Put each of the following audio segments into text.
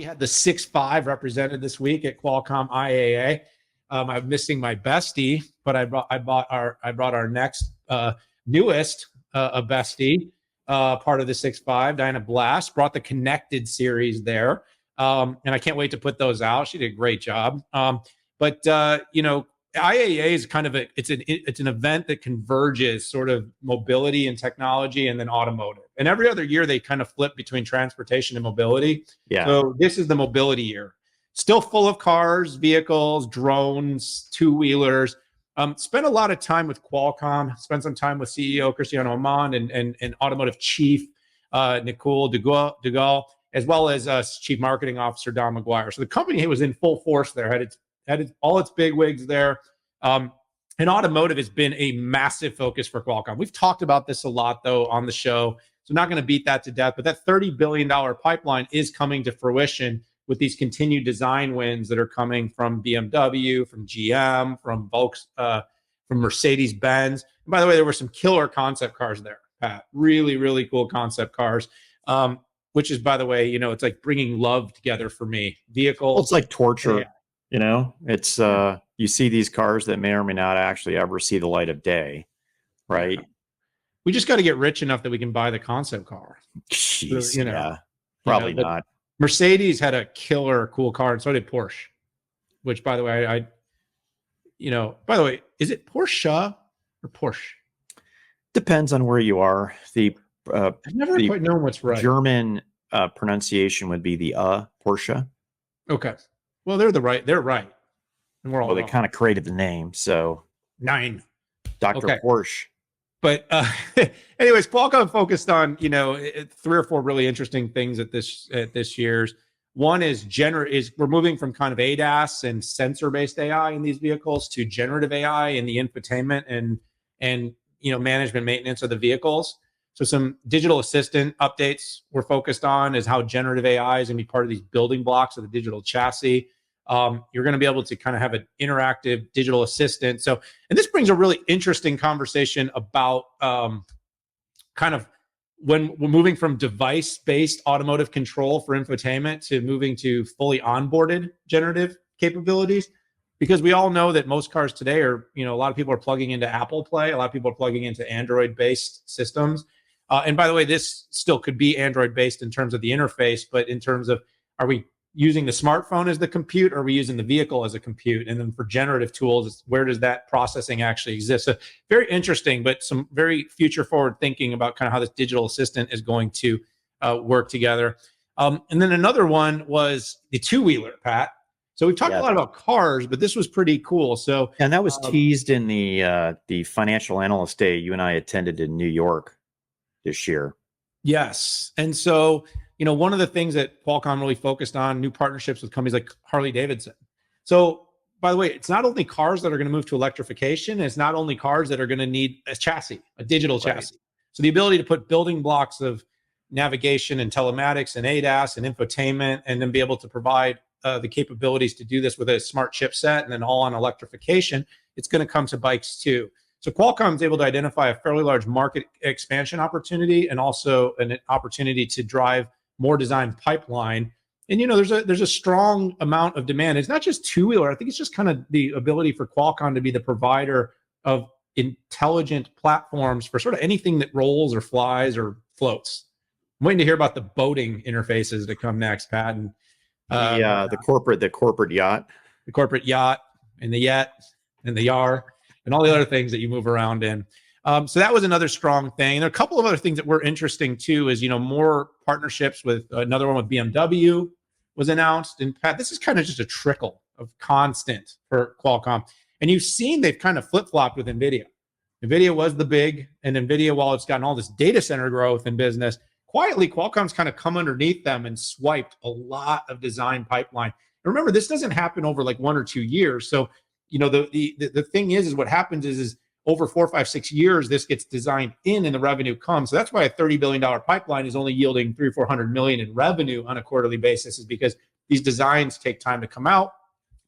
had the 6.5 represented this week at Qualcomm IAA. I'm missing my bestie, but I brought our next newest bestie, part of the 6.5, Diana Blast, brought the connected series there. And I can't wait to put those out. She did a great job. But IAA is kind of it's an event that converges sort of mobility and technology and then automotive. And every other year they kind of flip between transportation and mobility. Yeah. So this is the mobility year. Still full of cars, vehicles, drones, two-wheelers. Spent a lot of time with Qualcomm. Spent some time with CEO Cristiano Amon and automotive chief Nicole Dugal, as well as Chief Marketing Officer Don McGuire. So the company was in full force there. Had all its bigwigs there. And automotive has been a massive focus for Qualcomm. We've talked about this a lot, though, on the show. So not going to beat that to death. But that $30 billion pipeline is coming to fruition with these continued design wins that are coming from BMW, from GM, from from Mercedes-Benz. And by the way, there were some killer concept cars there, Pat. Really, really cool concept cars. Which is, by the way, it's like bringing love together for me. Vehicles. Well, it's like torture. Yeah. It's you see these cars that may or may not actually ever see the light of day, right? We just got to get rich enough that we can buy the concept car. Jeez, yeah, probably not. Mercedes had a killer cool car, and so did Porsche. Which, by the way, by the way, is it Porsche or Porsche? Depends on where you are. I've never quite known what's right. German pronunciation would be the Porsche. Okay. Well, they're right. And we're all they kind of created the name. So Dr. Porsche. But anyways, Qualcomm focused on, 3 or 4 really interesting things at this year's. One is we're moving from kind of ADAS and sensor-based AI in these vehicles to generative AI in the infotainment and management maintenance of the vehicles. So some digital assistant updates we're focused on is how generative AI is going to be part of these building blocks of the digital chassis. You're going to be able to kind of have an interactive digital assistant. So, and this brings a really interesting conversation about kind of when we're moving from device-based automotive control for infotainment to moving to fully onboarded generative capabilities. Because we all know that most cars today are, a lot of people are plugging into Apple Play. A lot of people are plugging into Android-based systems. And by the way, this still could be Android-based in terms of the interface, but in terms of, are we using the smartphone as the compute, or are we using the vehicle as a compute? And then for generative tools, where does that processing actually exist? So very interesting, but some very future-forward thinking about kind of how this digital assistant is going to work together. And then another one was the two-wheeler, Pat. So we've talked a lot about cars, but this was pretty cool. So, and that was teased in the Financial Analyst Day you and I attended in New York this year. Yes. And so, one of the things that Qualcomm really focused on, new partnerships with companies like Harley Davidson. So, by the way, it's not only cars that are going to move to electrification. It's not only cars that are going to need a chassis, a digital chassis. So the ability to put building blocks of navigation and telematics and ADAS and infotainment, and then be able to provide the capabilities to do this with a smart chipset and then all on electrification, it's going to come to bikes too. So Qualcomm is able to identify a fairly large market expansion opportunity and also an opportunity to drive more design pipeline. And, there's a strong amount of demand. It's not just two-wheeler. I think it's just kind of the ability for Qualcomm to be the provider of intelligent platforms for sort of anything that rolls or flies or floats. I'm waiting to hear about the boating interfaces to come next, Pat. And the corporate yacht, and the yet and the yar and all the other things that you move around in. So that was another strong thing. And there are a couple of other things that were interesting too, is, more partnerships with another one with BMW was announced. And Pat, this is kind of just a trickle of constant for Qualcomm. And you've seen they've kind of flip-flopped with NVIDIA. NVIDIA was the big, and NVIDIA, while it's gotten all this data center growth in business, quietly, Qualcomm's kind of come underneath them and swiped a lot of design pipeline. And remember, this doesn't happen over like 1 or 2 years. So, the thing is what happens is over 4, 5, 6 years, this gets designed in and the revenue comes. So that's why a $30 billion pipeline is only yielding $300 or $400 million in revenue on a quarterly basis, is because these designs take time to come out,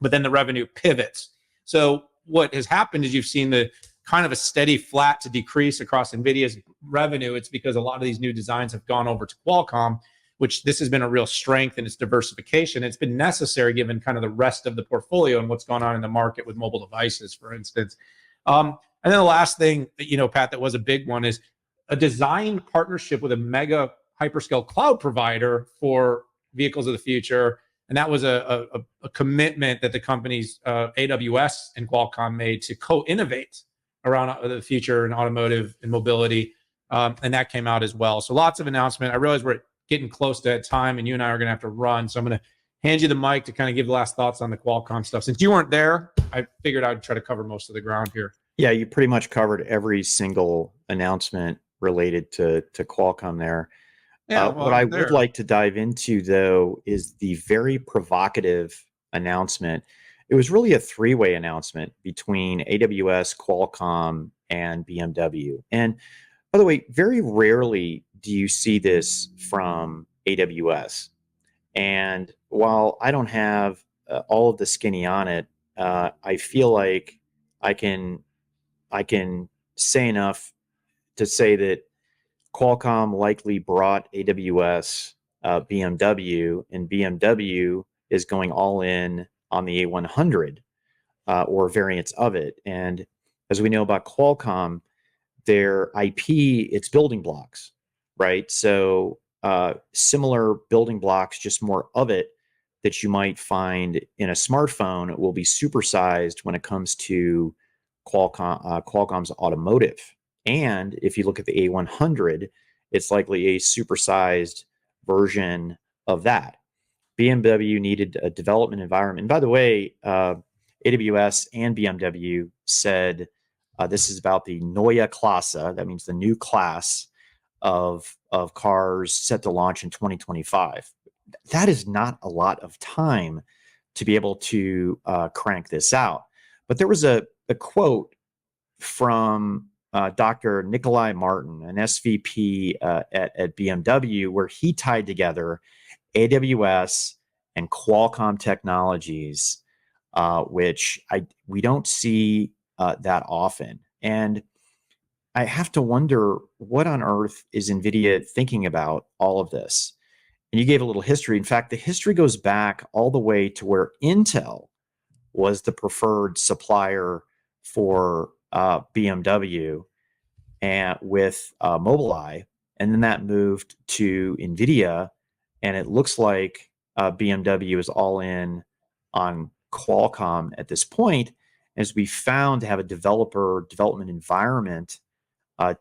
but then the revenue pivots. So what has happened is you've seen the kind of a steady flat to decrease across NVIDIA's revenue. It's because a lot of these new designs have gone over to Qualcomm. which this has been a real strength in its diversification. It's been necessary given kind of the rest of the portfolio and what's going on in the market with mobile devices, for instance. And then the last thing, Pat, that was a big one is a design partnership with a mega hyperscale cloud provider for vehicles of the future. And that was a commitment that the companies AWS and Qualcomm made to co-innovate around the future in automotive and mobility. And that came out as well. So lots of announcement. I realize we're getting close to that time and you and I are going to have to run. So I'm going to hand you the mic to kind of give the last thoughts on the Qualcomm stuff. Since you weren't there, I figured I'd try to cover most of the ground here. Yeah, you pretty much covered every single announcement related to Qualcomm there. Yeah, What I would like to dive into, though, is the very provocative announcement. It was really a three-way announcement between AWS, Qualcomm, and BMW. And by the way, very rarely do you see this from AWS. And while I don't have all of the skinny on it, I feel like I can say enough to say that Qualcomm likely brought AWS BMW, and BMW is going all in on the A100 or variants of it. And as we know about Qualcomm, their IP, it's building blocks, right? So similar building blocks, just more of it that you might find in a smartphone will be supersized when it comes to Qualcomm's automotive. And if you look at the A100, it's likely a supersized version of that. BMW needed a development environment. And by the way, AWS and BMW said this is about the Neue Klasse. That means the new class of cars set to launch in 2025. That is not a lot of time to be able to crank this out. But there was a quote from Dr. Nikolai Martin, an SVP at BMW, where he tied together AWS and Qualcomm technologies, which we don't see that often. And I have to wonder, what on earth is NVIDIA thinking about all of this? And you gave a little history. In fact, the history goes back all the way to where Intel was the preferred supplier for BMW and with Mobileye, and then that moved to NVIDIA, and it looks like BMW is all in on Qualcomm at this point, as we found to have a development environment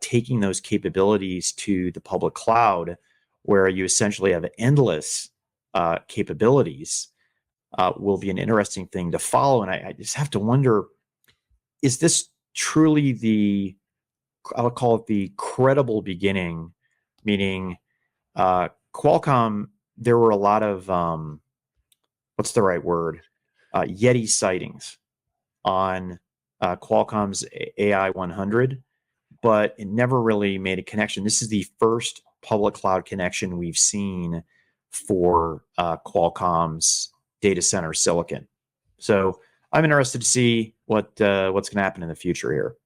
taking those capabilities to the public cloud, where you essentially have endless capabilities, will be an interesting thing to follow. And I just have to wonder, is this truly I'll call it the credible beginning, meaning Qualcomm, there were a lot of, what's the right word? Yeti sightings on Qualcomm's AI 100, but it never really made a connection. This is the first public cloud connection we've seen for Qualcomm's data center silicon. So I'm interested to see what's going to happen in the future here.